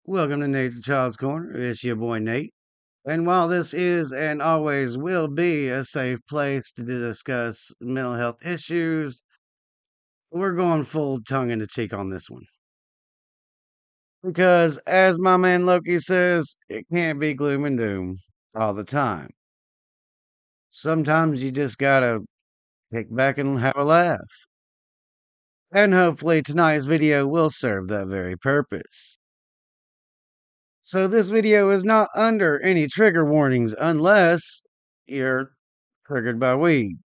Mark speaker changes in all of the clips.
Speaker 1: Welcome to Nate the Child's Corner. It's your boy Nate. And while this is and always will be a safe place to discuss mental health issues, we're going full tongue in the cheek on this one. Because, as my man Loki says, it can't be gloom and doom all the time. Sometimes you just gotta kick back and have a laugh. And hopefully tonight's video will serve that very purpose. So this video is not under any trigger warnings unless you're triggered by weed.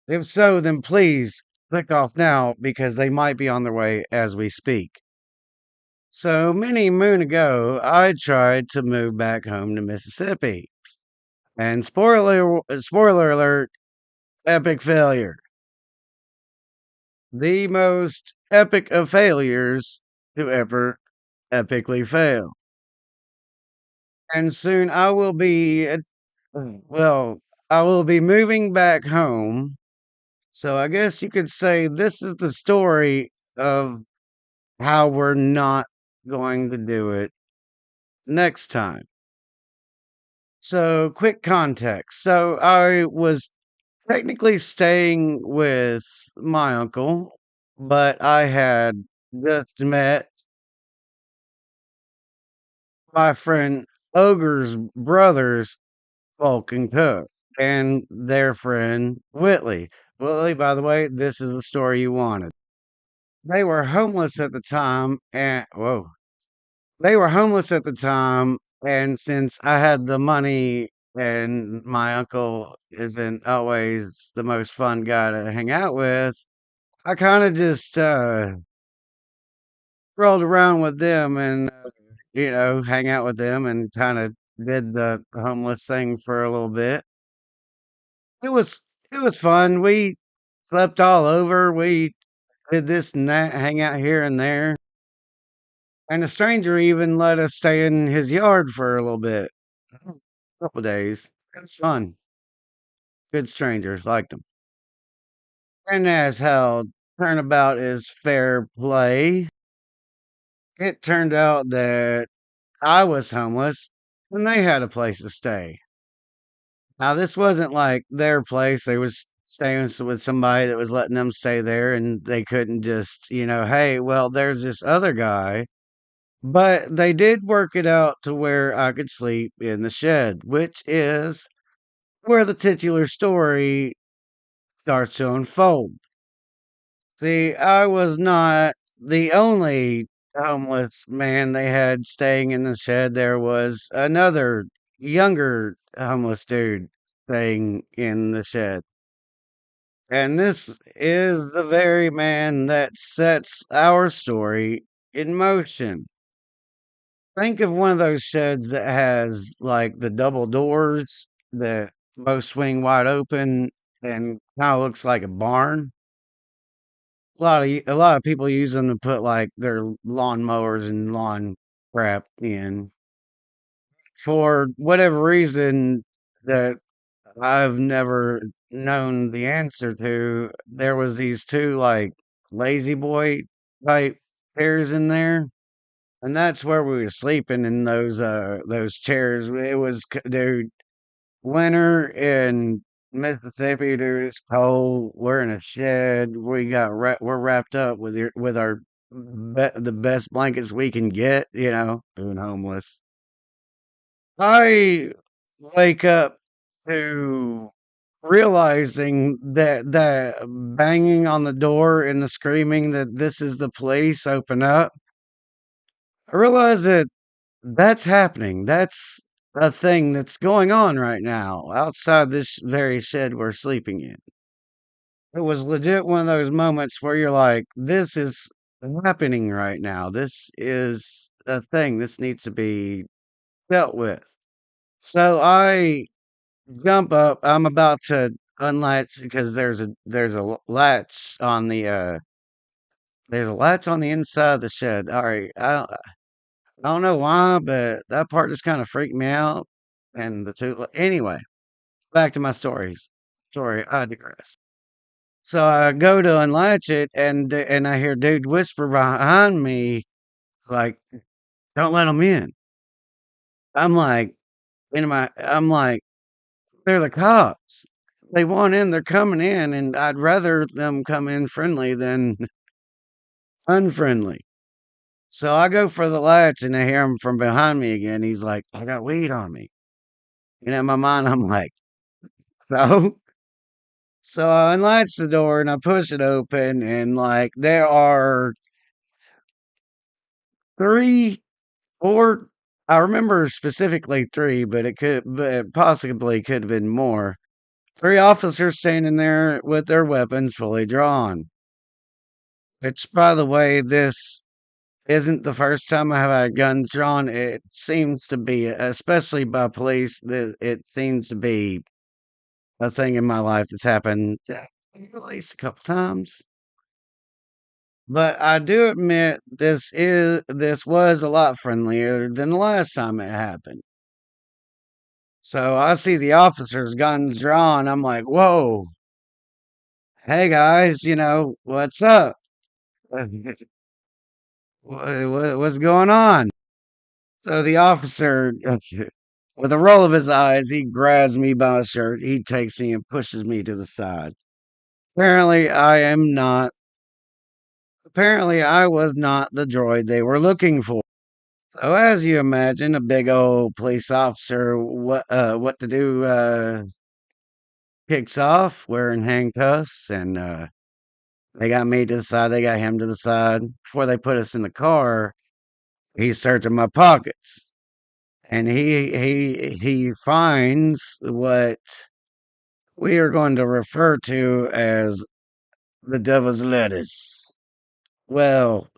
Speaker 1: If so, then please click off now because they might be on their way as we speak. So many moon ago, I tried to move back home to Mississippi. And spoiler alert, epic failure. The most epic of failures to ever epically fail. And soon well, I will be moving back home. So I guess you could say this is the story of how we're not going to do it next time. So, quick context. So, I was technically staying with my uncle, but I had just met my friend Ogre's brothers, Fulk and Cook, and their friend Whitley. Whitley, by the way, this is the story you wanted. They were homeless at the time, and whoa, they were homeless at the time, and since I had the money and my uncle isn't always the most fun guy to hang out with, I kind of just rolled around with them and hang out with them and kind of did the homeless thing for a little bit. It was it was fun. We slept all over. We did this and that, hang out here and there. And a stranger even let us stay in his yard for a little bit. A couple days. It was fun. Good strangers, liked them. And as how turnabout is fair play, it turned out that I was homeless and they had a place to stay. Now, this wasn't like their place. They was staying with somebody that was letting them stay there and they couldn't just, hey, well, there's this other guy. But they did work it out to where I could sleep in the shed, which is where the titular story starts to unfold. See, I was not the only homeless man they had staying in the shed. There was another younger homeless dude staying in the shed. And this is the very man that sets our story in motion. Think of one of those sheds that has like the double doors that both swing wide open and kind of looks like a barn. A lot of people use them to put like their lawn mowers and lawn crap in. For whatever reason that I've never known the answer to, there was these two like lazy boy type chairs in there. And that's where we were sleeping in those chairs. It was dude, winter in Mississippi, dude. It's cold. We're in a shed. We're wrapped up with our the best blankets we can get. Being homeless. I wake up to realizing that banging on the door and the screaming that this is the police, open up. I realize that that's happening. That's a thing that's going on right now outside this very shed we're sleeping in. It was legit one of those moments where you're like, this is happening right now. This is a thing. This needs to be dealt with. So I jump up. I'm about to unlatch because there's a latch on the inside of the shed. All right. I don't know why, but that part just kind of freaked me out. And anyway, back to my story. I digress. So I go to unlatch it, and I hear dude whisper behind me, like, Don't let them in. I'm like, I'm like, they're the cops. They want in, they're coming in, and I'd rather them come in friendly than unfriendly. So I go for the latch and I hear him from behind me again. He's like, I got weed on me. And in my mind, I'm like, so? So I unlatch the door and I push it open, and like, there are three, four, I remember specifically three, but it possibly could have been more. Three officers standing there with their weapons fully drawn. Which, by the way, this isn't the first time I have had guns drawn. It seems to be, especially by police, that it seems to be a thing in my life that's happened at least a couple times. But I do admit this was a lot friendlier than the last time it happened. So I see the officers' guns drawn. I'm like, whoa, hey guys, what's up? What's going on? So the officer, with a roll of his eyes, he grabs me by my shirt. He takes me and pushes me to the side. Apparently, I am not. Apparently, I was not the droid they were looking for. So, as you imagine, a big old police officer, what to do, kicks off wearing handcuffs, and they got me to the side. They got him to the side. Before they put us in the car, he's searching my pockets, and he finds what we are going to refer to as the devil's lettuce. Well,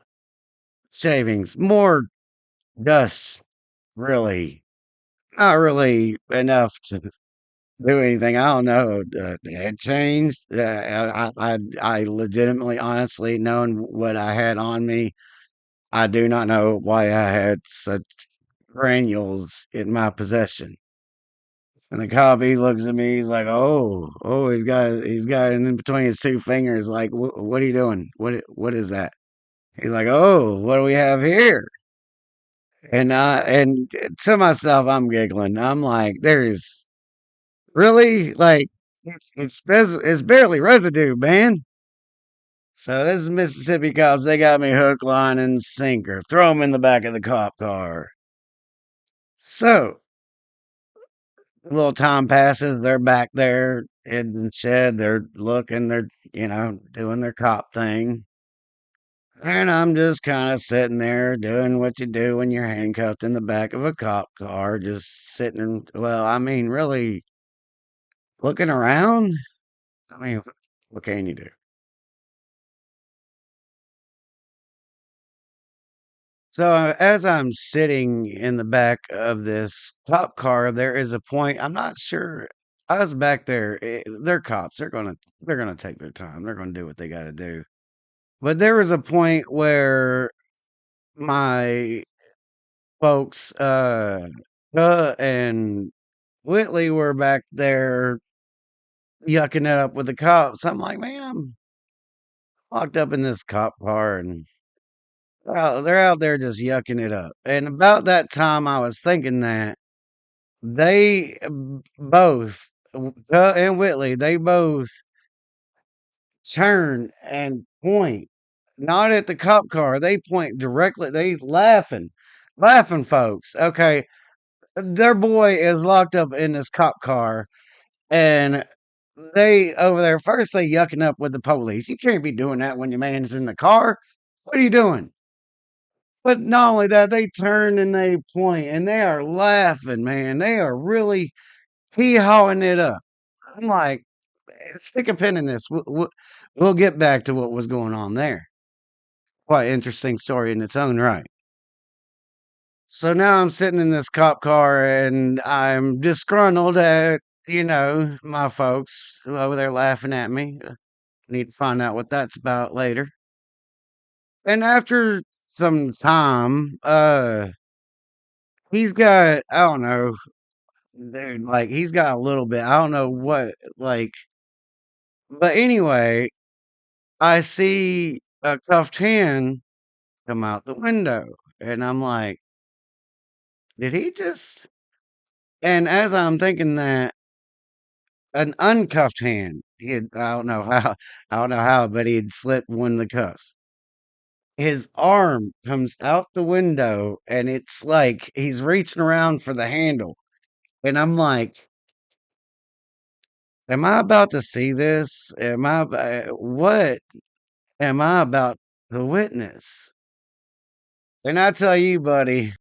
Speaker 1: shavings, more dust, really. Not really enough to do anything. I don't know. It changed. I legitimately, honestly, knowing what I had on me, I do not know why I had such granules in my possession. And the cop, he looks at me. He's like, "Oh, he's got it in between his two fingers. Like, what are you doing? What is that?" He's like, "Oh, what do we have here?" And to myself, I'm giggling. I'm like, "There's really like it's barely residue, man." So this is Mississippi cops. They got me hook, line, and sinker. Throw them in the back of the cop car. So a little time passes. They're back there in the shed. They're looking. They're doing their cop thing. And I'm just kind of sitting there doing what you do when you're handcuffed in the back of a cop car, just sitting and, well, I mean, really looking around. I mean, what can you do? So as I'm sitting in the back of this cop car, there is a point. I'm not sure. I was back there. They're cops. They're gonna take their time. They're gonna do what they got to do. But there was a point where my folks, and Whitley were back there yucking it up with the cops. I'm like, man, I'm locked up in this cop car, and they're out there just yucking it up. And about that time, I was thinking that they both, and Whitley, they both turn and point, not at the cop car. They point directly. They laughing, folks. Okay, their boy is locked up in this cop car, and they over there first they yucking up with the police. You can't be doing that when your man's in the car. What are you doing? But not only that, they turn and they point and they are laughing, man. They are really hee hawing it up. I'm like, stick a pin in this. We'll get back to what was going on there. Quite interesting story in its own right. So now I'm sitting in this cop car and I'm disgruntled at, my folks over there laughing at me. Need to find out what that's about later. And after some time, he's got, I don't know, dude, like he's got a little bit, I don't know what, like, but anyway, I see a cuffed hand come out the window, and I'm like, Did he just? And as I'm thinking that, an uncuffed hand. I don't know how, but he had slipped one of the cuffs. His arm comes out the window, and it's like he's reaching around for the handle, and I'm like, "Am I about to see this? What am I about to witness?" And I tell you, buddy,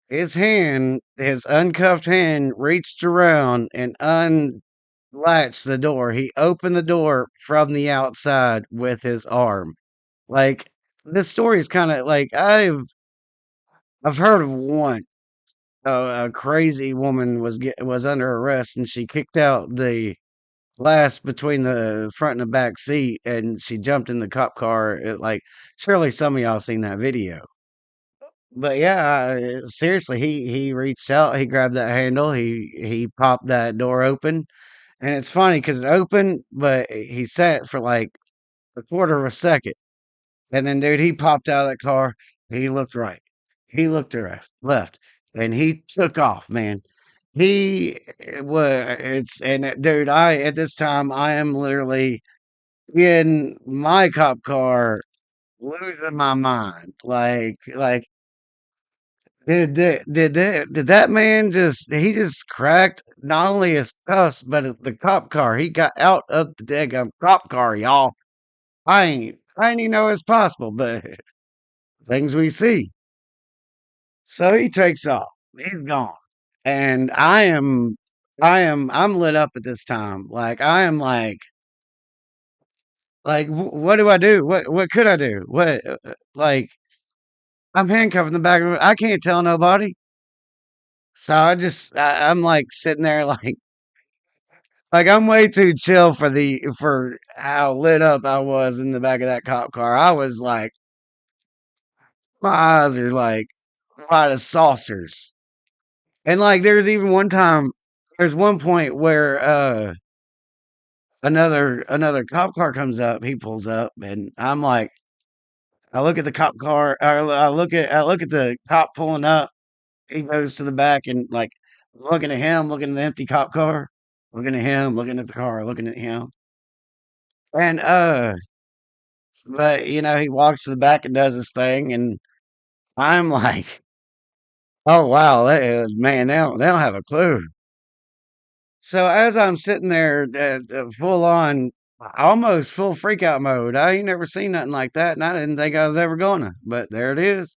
Speaker 1: his uncuffed hand, reached around and unlatched the door. He opened the door from the outside with his arm. Like, this story is kind of like I've heard of one. A crazy woman was under arrest, and she kicked out the glass between the front and the back seat, and she jumped in the cop car. Like, surely some of y'all seen that video. But yeah, seriously, he reached out, he grabbed that handle, he popped that door open, and it's funny because it opened, but he sat for like a quarter of a second, and then dude, he popped out of that car. He looked right, he looked to left, and he took off, man. He was it's and dude, I at this time I am literally in my cop car losing my mind, like did that man just cracked not only his cuffs, but the cop car. He got out of the daggum cop car, y'all. I ain't even know it's possible, but things we see. So he takes off. He's gone. And I'm lit up at this time. Like I am what do I do? What could I do? Like I'm handcuffed in the back of it. I can't tell nobody. So I'm like sitting there like I'm way too chill for how lit up I was in the back of that cop car. I was like, my eyes are like wide as saucers. And like there's one point where another cop car comes up, he pulls up, and I'm like, I look at the cop car, I look at the cop pulling up, he goes to the back and like looking at him, looking at the empty cop car, looking at him, looking at the car, looking at him. And but he walks to the back and does his thing, and I'm like, "Oh wow, man, they don't have a clue." So as I'm sitting there, full on, almost full freak out mode, I ain't never seen nothing like that, and I didn't think I was ever gonna, but there it is.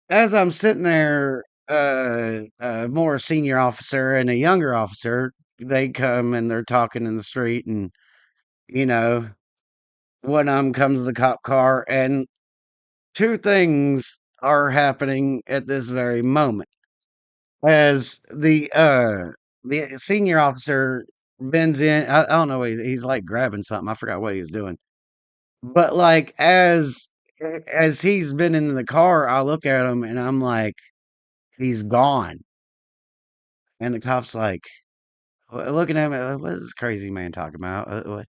Speaker 1: As I'm sitting there, a more senior officer and a younger officer, they come and they're talking in the street, and you know, one of them comes to the cop car, and two things are happening at this very moment. As the senior officer bends in, I don't know, he's like grabbing something. I forgot what he was doing. But like as he's been in the car, I look at him and I'm like, he's gone. And the cop's like looking at me, like, what is this crazy man talking about?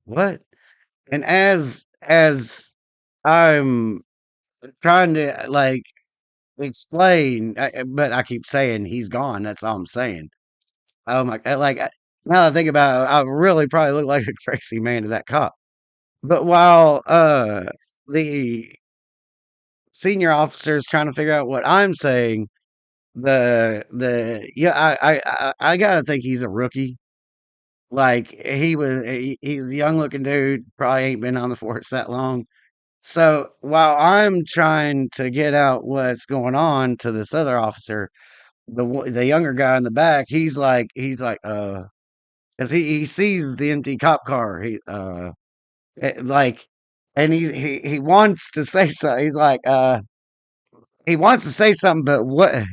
Speaker 1: What? And as I'm trying to like explain, but I keep saying he's gone. That's all I'm saying. Oh my god! Now that I think about it, I really probably look like a crazy man to that cop. But while the senior officer is trying to figure out what I'm saying, the yeah, I gotta think he's a rookie. Like he's a young looking dude, probably ain't been on the force that long. So while I'm trying to get out what's going on to this other officer, the younger guy in the back, he's like, because he sees the empty cop car. Like, and he wants to say something. He's like, he wants to say something, but what?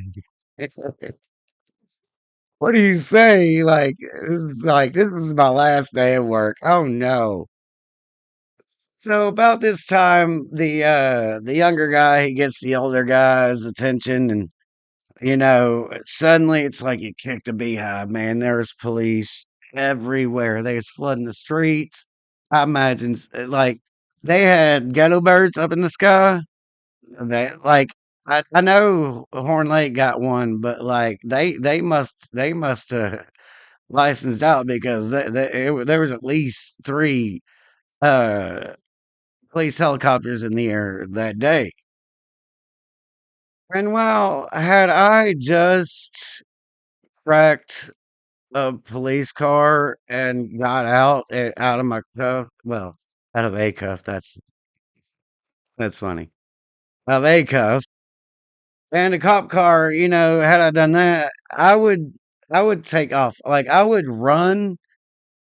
Speaker 1: What do you say? This is my last day of work. Oh no. So about this time, the younger guy, he gets the older guy's attention, and suddenly it's like you kicked a beehive, man. There's police everywhere. They was flooding the streets. I imagine like they had ghetto birds up in the sky. They like I know Horn Lake got one, but like they must licensed out because there was at least three uh police helicopters in the air that day. And well, had I just tracked a police car and got out of my cuff, well, out of a cuff, that's funny. Of a cuff and a cop car, had I done that, I would take off. Like I would run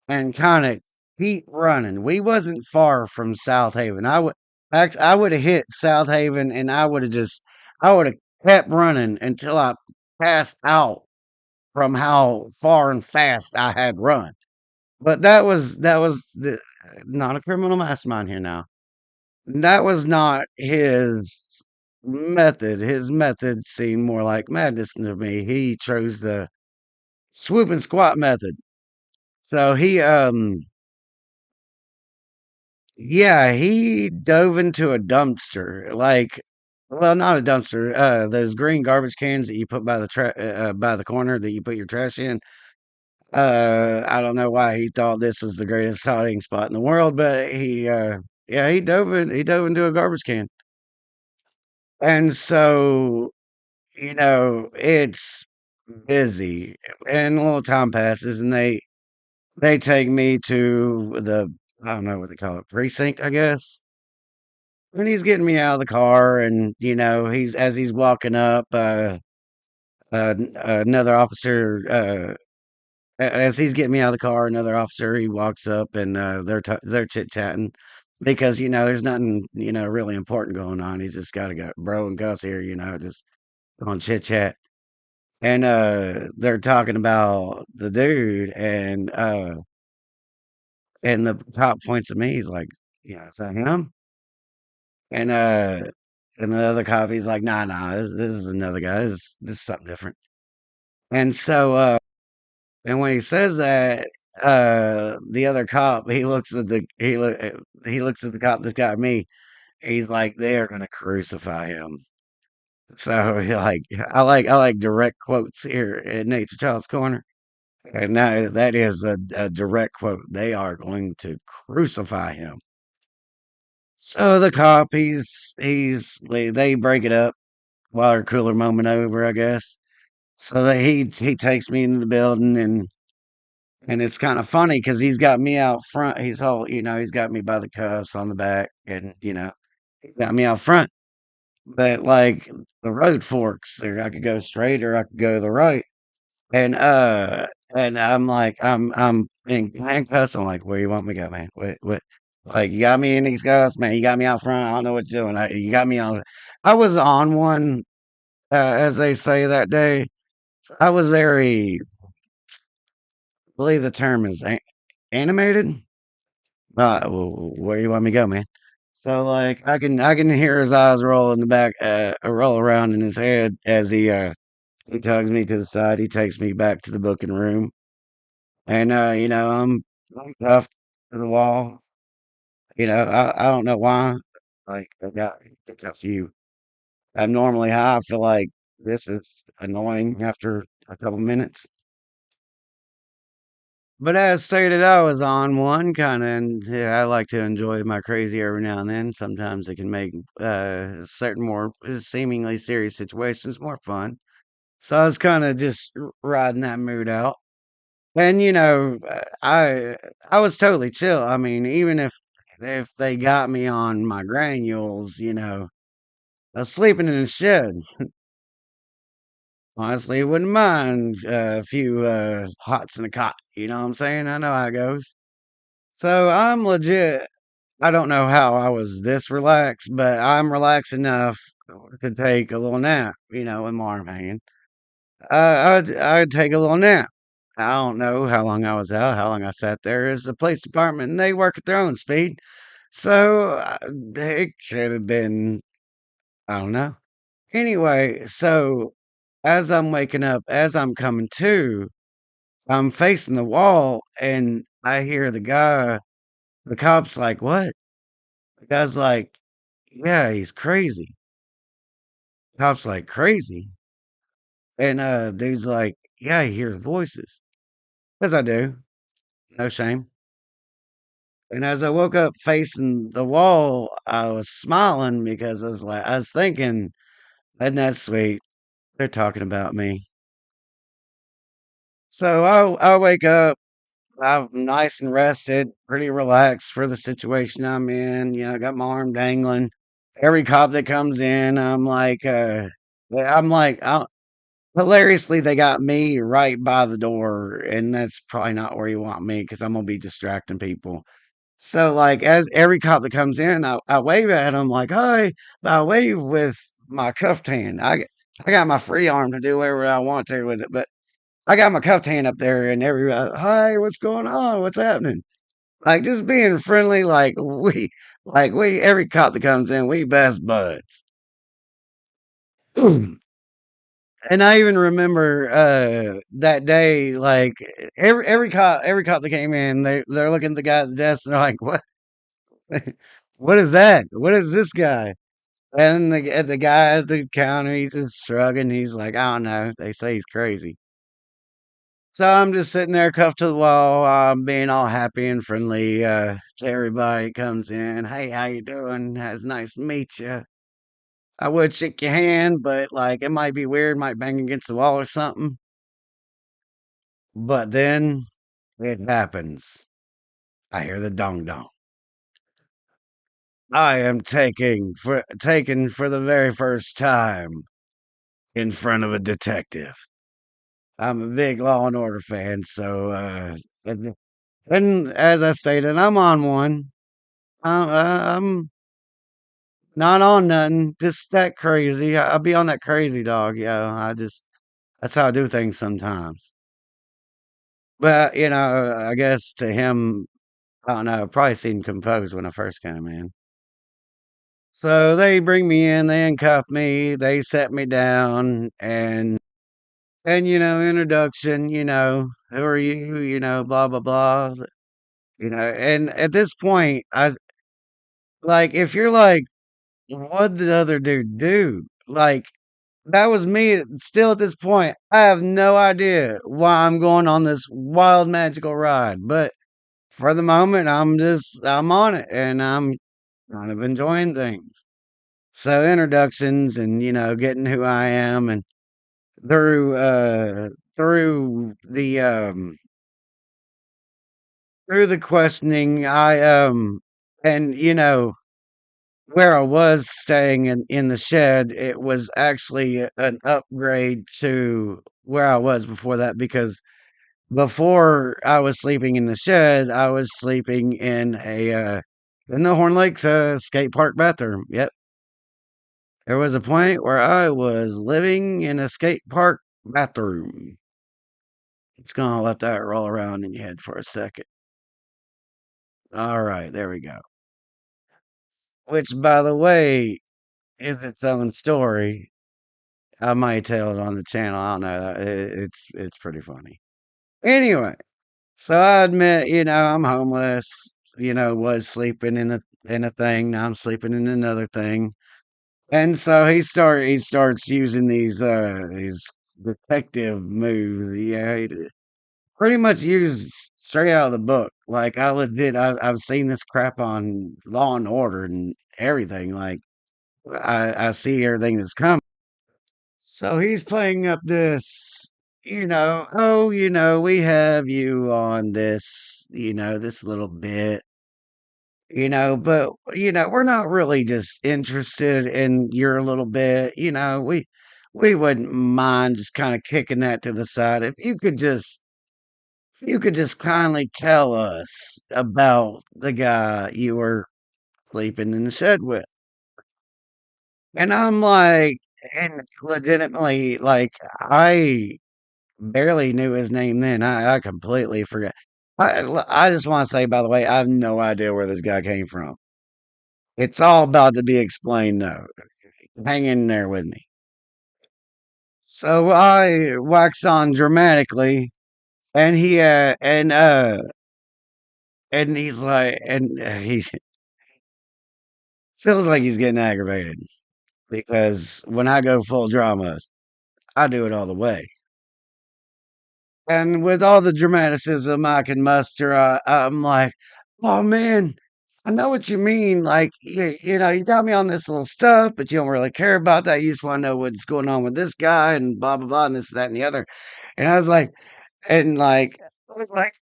Speaker 1: and kind of keep running. We wasn't far from South Haven. I would have hit South Haven and I would have kept running until I passed out from how far and fast I had run. But not a criminal mastermind here now. That was not his method. His method seemed more like madness to me. He chose the swoop and squat method. So he dove into a dumpster, like, well, not a dumpster, those green garbage cans that you put by the corner that you put your trash in. I don't know why he thought this was the greatest hiding spot in the world, but yeah, he dove into a garbage can. And so, it's busy and a little time passes and they take me to I don't know what they call it, precinct, I guess. And he's getting me out of the car, and he's as he's walking up, another officer, as he's getting me out of the car, another officer he walks up, and they're chit chatting because there's nothing really important going on. He's just got to go, bro and Gus here, just on chit chat, and they're talking about the dude, and the cop points at me. He's like, is that him? And and the other cop, he's like, nah, this is another guy. This is something different. And so and when he says that, the other cop, he looks at the cop that's got me. He's like, they're gonna crucify him. So I like direct quotes here at Nature Child's Corner. And now that is a direct quote. They are going to crucify him. So the cop, they break it up water cooler moment over, I guess. So that he takes me into the building, and it's kind of funny because he's got me out front. He's got me by the cuffs on the back, and he got me out front. But like the road forks, there I could go straight or I could go to the right, and I'm like I'm in handcuffs. I'm like, where you want me to go, man? What? Like you got me in these cuffs, man. You got me out front. I don't know what you're doing. You got me on. I was on one, as they say that day. I was very, I believe the term is animated. Where you want me to go, man? So like I can hear his eyes roll in the back, roll around in his head as he tugs me to the side. He takes me back to the booking room, and I'm cuffed to the wall. I don't know why. Like I got a few. I'm normally high. I feel like this is annoying after a couple minutes. But as stated, I was on one kind of, and yeah, I like to enjoy my crazy every now and then. Sometimes it can make certain more seemingly serious situations more fun. So I was kind of just riding that mood out, and I was totally chill. I mean, even if they got me on my granules, I was sleeping in the shed. Honestly, wouldn't mind a few hots in a cot. You know what I'm saying? I know how it goes. So I'm legit. I don't know how I was this relaxed, but I'm relaxed enough to take a little nap, with my arm hanging. I'd take a little nap. I don't know how long I was out, how long I sat there. It's the police department, and they work at their own speed. So it could have been, I don't know. Anyway, so as I'm waking up, as I'm coming to, I'm facing the wall, and I hear the cop's like, what? The guy's like, yeah, he's crazy. Cop's like, crazy. And dude's like, yeah, he hears voices. As I do. No shame. And as I woke up facing the wall, I was smiling because I was thinking, isn't that sweet? They're talking about me. So I wake up, I'm nice and rested, pretty relaxed for the situation I'm in. You know, I got my arm dangling. Every cop that comes in, I'm like, hilariously, they got me right by the door, and that's probably not where you want me because I'm gonna be distracting people. So, like, as every cop that comes in, I wave at them like, "Hi," but I wave with my cuffed hand. I got my free arm to do whatever I want to with it, but I got my cuffed hand up there, and everybody, "Hi, what's going on? What's happening?" Like, just being friendly, every cop that comes in, we best buds. And I even remember that day, like every cop that came in, they're looking at the guy at the desk and they're like, "What? What is that? What is this guy?" And the guy at the counter, he's just shrugging. He's like, "I don't know." They say he's crazy. So I'm just sitting there, cuffed to the wall, being all happy and friendly to everybody that comes in. Hey, how you doing? It's nice to meet you. I would shake your hand, but like it might be weird, might bang against the wall or something. But then it happens. I hear the dong dong. I am taken for the very first time in front of a detective. I'm a big Law and Order fan, so and as I stated, I'm on one. I'm not on nothing, just that crazy. I'll be on that crazy dog. Yeah, I just that's how I do things sometimes. But I guess to him, I don't know. Probably seemed composed when I first came in. So they bring me in, they handcuff me, they set me down, and introduction, who are you, blah blah blah, and at this point, I like if you're like, what did the other dude do? Like that was me. Still at this point, I have no idea why I'm going on this wild magical ride, but for the moment, I'm on it, and I'm kind of enjoying things. So introductions and getting who I am and through through the questioning and where I was staying in the shed, it was actually an upgrade to where I was before that because before I was sleeping in the shed, I was sleeping in the Horn Lakes skate park bathroom. Yep. There was a point where I was living in a skate park bathroom. It's gonna let that roll around in your head for a second. All right, there we go. Which, by the way, is its own story. I might tell it on the channel. I don't know. It's pretty funny. Anyway, so I admit, I'm homeless. Was sleeping in a thing. Now I'm sleeping in another thing. And so he starts using these detective moves. Yeah, pretty much used straight out of the book. Like I've seen this crap on Law and Order and everything. Like I see everything that's coming. So he's playing up this, oh, we have you on this, this little bit, but we're not really just interested in your little bit, we wouldn't mind just kind of kicking that to the side if you could just kindly tell us about the guy you were sleeping in the shed with. And I'm like, and legitimately, like, I barely knew his name then. I completely forgot. I just want to say, by the way, I have no idea where this guy came from. It's all about to be explained, though. Hang in there with me. So I wax on dramatically, and he's like, and he feels like he's getting aggravated. because when I go full drama, I do it all the way. And with all the dramaticism I can muster, I'm like, oh man, I know what you mean. Like, you got me on this little stuff, but you don't really care about that. You just want to know what's going on with this guy and blah, blah, blah, and this, that, and the other. And I was like, and like, I was like,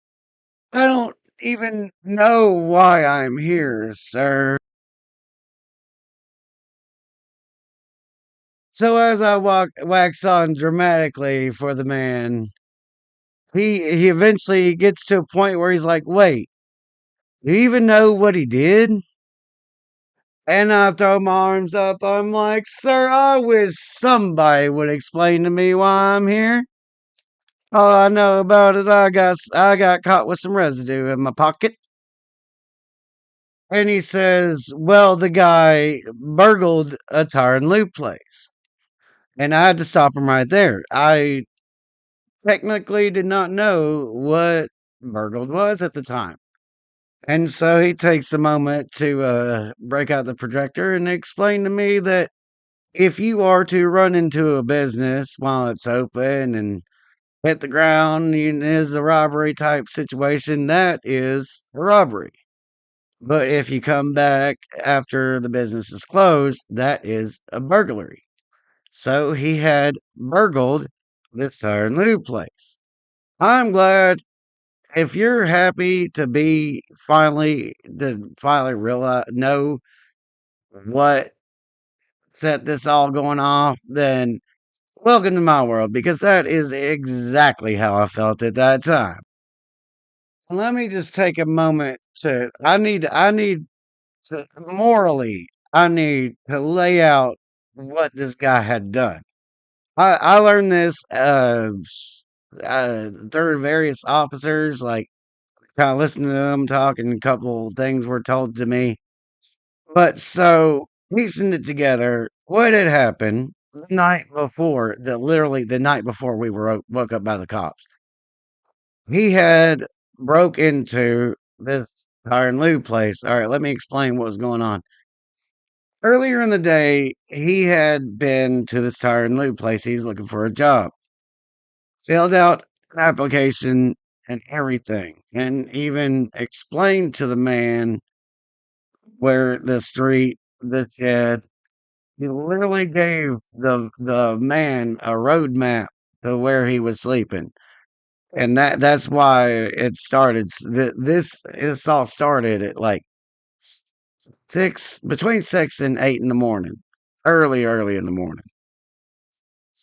Speaker 1: I don't even know why I'm here, sir. So as I wax on dramatically for the man, he eventually gets to a point where he's like, wait, do you even know what he did? And I throw my arms up. I'm like, sir, I wish somebody would explain to me why I'm here. All I know about is I got caught with some residue in my pocket. And he says, well, the guy burgled a tire and lube place. And I had to stop him right there. I technically did not know what burgled was at the time. And so he takes a moment to break out the projector and explain to me that if you are to run into a business while it's open and hit the ground and is a robbery type situation, that is a robbery. But if you come back after the business is closed, that is a burglary. So he had burgled this tire and lube place. I'm glad if you're happy to be finally realize know what set this all going off, then welcome to my world because that is exactly how I felt at that time. Let me just take a moment to I need to morally I need to lay out what this guy had done. I learned this through various officers, like kind of listening to them talking. A couple things were told to me, but so piecing it together, what had happened the night before? Literally the night before we were woke up by the cops. He had broke into this tire and lube place. All right, let me explain what was going on. Earlier in the day, he had been to this tire and lube place. He's looking for a job. Filled out an application and everything, and even explained to the man where the street, the shed. He literally gave the man a road map to where he was sleeping, and that's why it started. This all started at like six between 6 and 8 in the morning, early in the morning.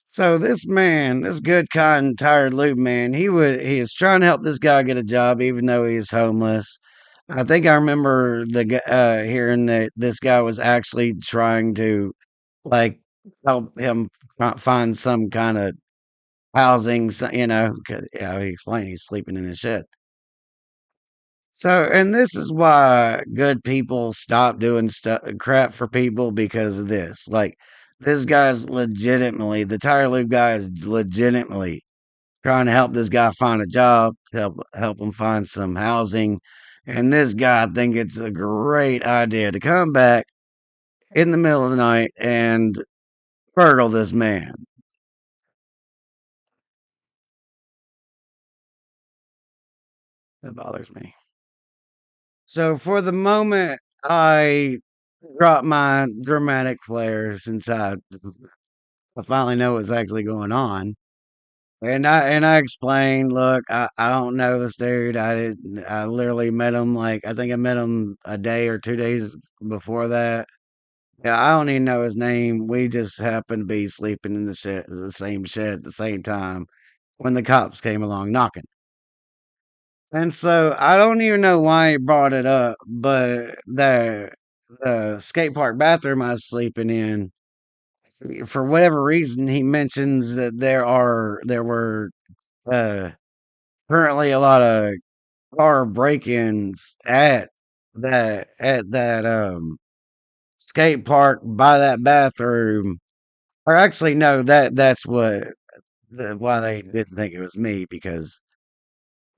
Speaker 1: So this man, this good, kind, tired lube man, he is trying to help this guy get a job, even though he is homeless. I think I remember hearing that this guy was actually trying to like help him find some kind of housing. Yeah, he explained he's sleeping in his shed. So, and this is why good people stop doing stuff crap for people because of this. Like, this guy's legitimately, the tire lube guy is legitimately trying to help this guy find a job, to help him find some housing. And this guy, I think it's a great idea to come back in the middle of the night and burgle this man. That bothers me. So for the moment, I drop my dramatic flair since I finally know what's actually going on. And I explained, look, I don't know this dude. I literally met him like I think I met him a day or 2 days before that. Yeah, I don't even know his name. We just happened to be sleeping in the same shed at the same time when the cops came along knocking. And so I don't even know why he brought it up, but the skate park bathroom I was sleeping in, for whatever reason, he mentions that there were uh, currently a lot of car break-ins at that skate park by that bathroom. Or actually, no, that's why they didn't think it was me because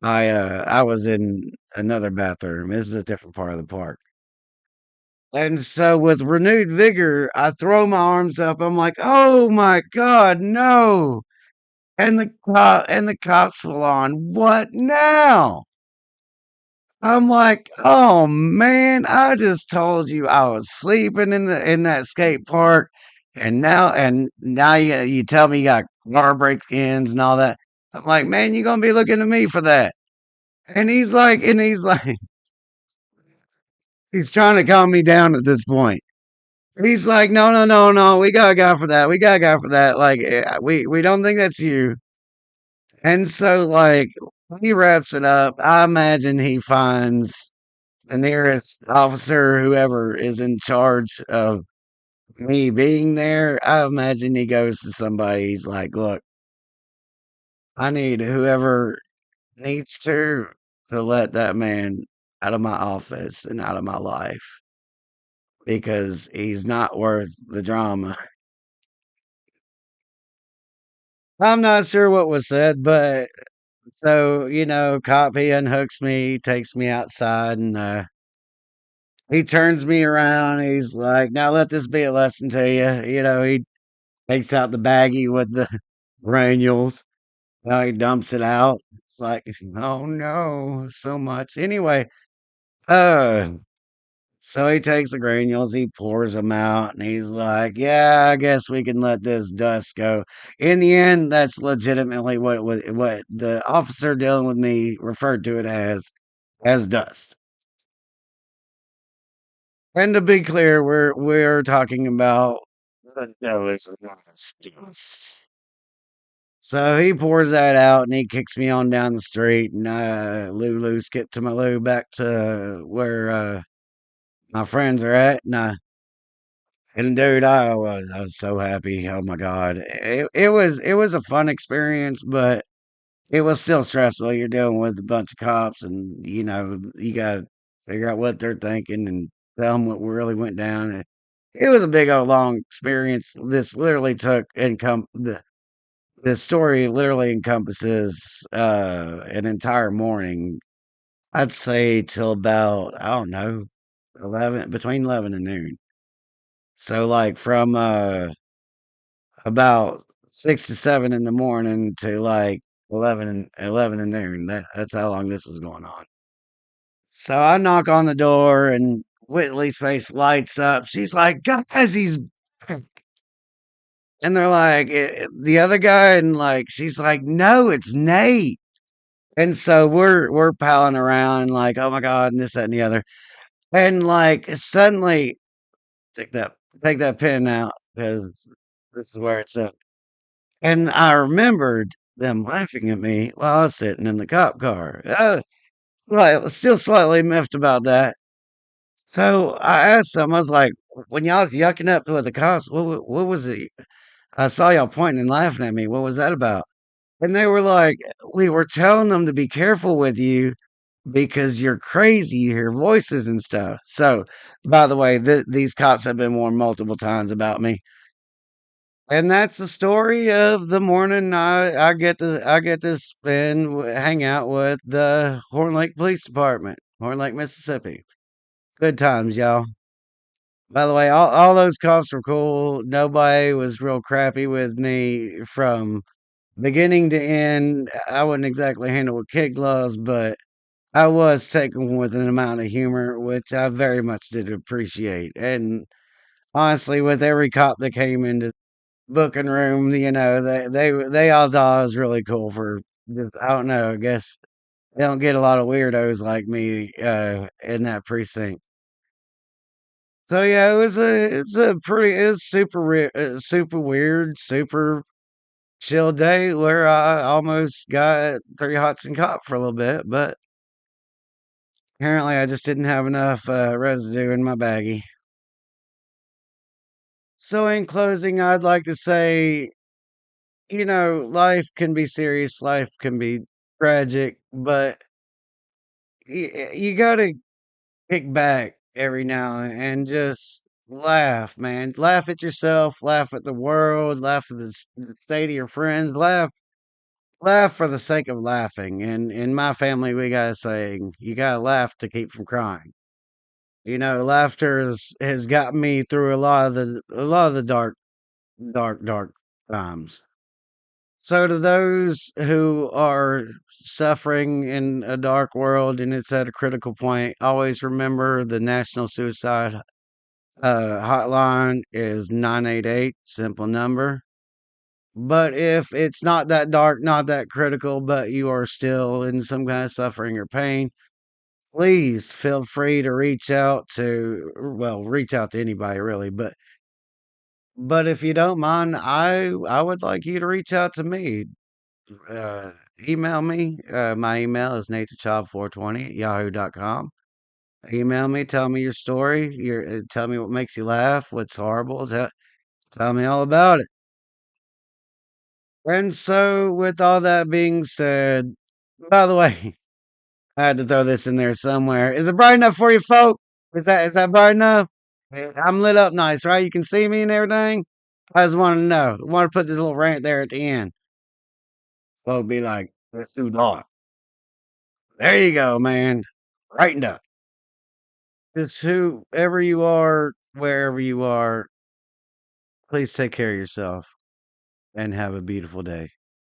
Speaker 1: I was in another bathroom. This is a different part of the park. And so with renewed vigor, I throw my arms up. I'm like, "Oh my god, no." And the cops full on, "What now?" I'm like, "Oh man, I just told you I was sleeping in that skate park, and now you tell me you got car break-ins and all that." I'm like, "Man, you're gonna be looking at me for that." And he's like, he's trying to calm me down at this point. He's like, "No, no, no, no, we got a guy for that. We got a guy for that. Like, we don't think that's you." And so, like, he wraps it up. I imagine he finds the nearest officer, whoever is in charge of me being there. I imagine he goes to somebody. He's like, "Look, I need whoever needs to let that man out of my office and out of my life because he's not worth the drama." I'm not sure what was said, but so, cop, he unhooks me, takes me outside, and he turns me around. He's like, "Now let this be a lesson to you." He takes out the baggie with the granules. He dumps it out. It's like, "Oh no, so much." Anyway, uh, so he takes the granules, he pours them out, and he's like, "Yeah, I guess we can let this dust go." In the end, that's legitimately what the officer dealing with me referred to it as dust. And to be clear, we're talking about the devil's dust. So he pours that out and he kicks me on down the street, and Lulu skip to my Lou back to where my friends are at, and dude, I was so happy. Oh my god, it was a fun experience, but it was still stressful. You're dealing with a bunch of cops, and you got to figure out what they're thinking and tell them what really went down. And it was a big old long experience. This literally took the story literally encompasses an entire morning. I'd say till about, I don't know, 11, between 11 and noon. So like from about 6 to 7 in the morning to like 11 and noon. That's how long this was going on. So I knock on the door and Whitley's face lights up. She's like, "Guys, he's back." And they're like, the other guy, and like she's like, "No, it's Nate." And so we're palling around like, "Oh my god," and this, that, and the other. And like suddenly take that take that pen out because this is where it's at. And I remembered them laughing at me while I was sitting in the cop car. Right, still slightly miffed about that. So I asked them, I was like, "When y'all was yucking up with the cops, what was it? I saw y'all pointing and laughing at me. What was that about?" And they were like, "We were telling them to be careful with you because you're crazy. You hear voices and stuff." So, by the way, these cops have been warned multiple times about me. And that's the story of the morning I get to hang out with the Horn Lake Police Department, Horn Lake, Mississippi. Good times, y'all. By the way, all those cops were cool. Nobody was real crappy with me from beginning to end. I wouldn't exactly handle with kid gloves, but I was taken with an amount of humor, which I very much did appreciate. And honestly, with every cop that came into booking room, they all thought I was really cool for just, I don't know, I guess they don't get a lot of weirdos like me in that precinct. So yeah, it's super weird, super chill day where I almost got three hots and cop for a little bit, but apparently I just didn't have enough residue in my baggie. So in closing, I'd like to say, life can be serious, life can be tragic, but you gotta kick back every now and just laugh, man. Laugh at yourself, laugh at the world, laugh at the state of your friends, laugh for the sake of laughing. And in my family, we got a saying: you gotta laugh to keep from crying. Laughter has gotten me through a lot of the dark times. So to those who are suffering in a dark world and it's at a critical point, always remember the National Suicide hotline is 988, simple number. But if it's not that dark, not that critical, but you are still in some kind of suffering or pain, please feel free to reach out to anybody really, but if you don't mind, I would like you to reach out to me. Uh, Email me. My email is natethechild420 at yahoo.com. Email me, tell me your story, tell me what makes you laugh, what's horrible, tell me all about it. And so, with all that being said, by the way, I had to throw this in there somewhere. Is it bright enough for you, folk? Is that bright enough? Yeah, I'm lit up nice, right? You can see me and everything. I just want to know. I want to put this little rant there at the end. Folk be like, "Let's do dark." There you go, man. Brightened up. Just whoever you are, wherever you are, please take care of yourself and have a beautiful day.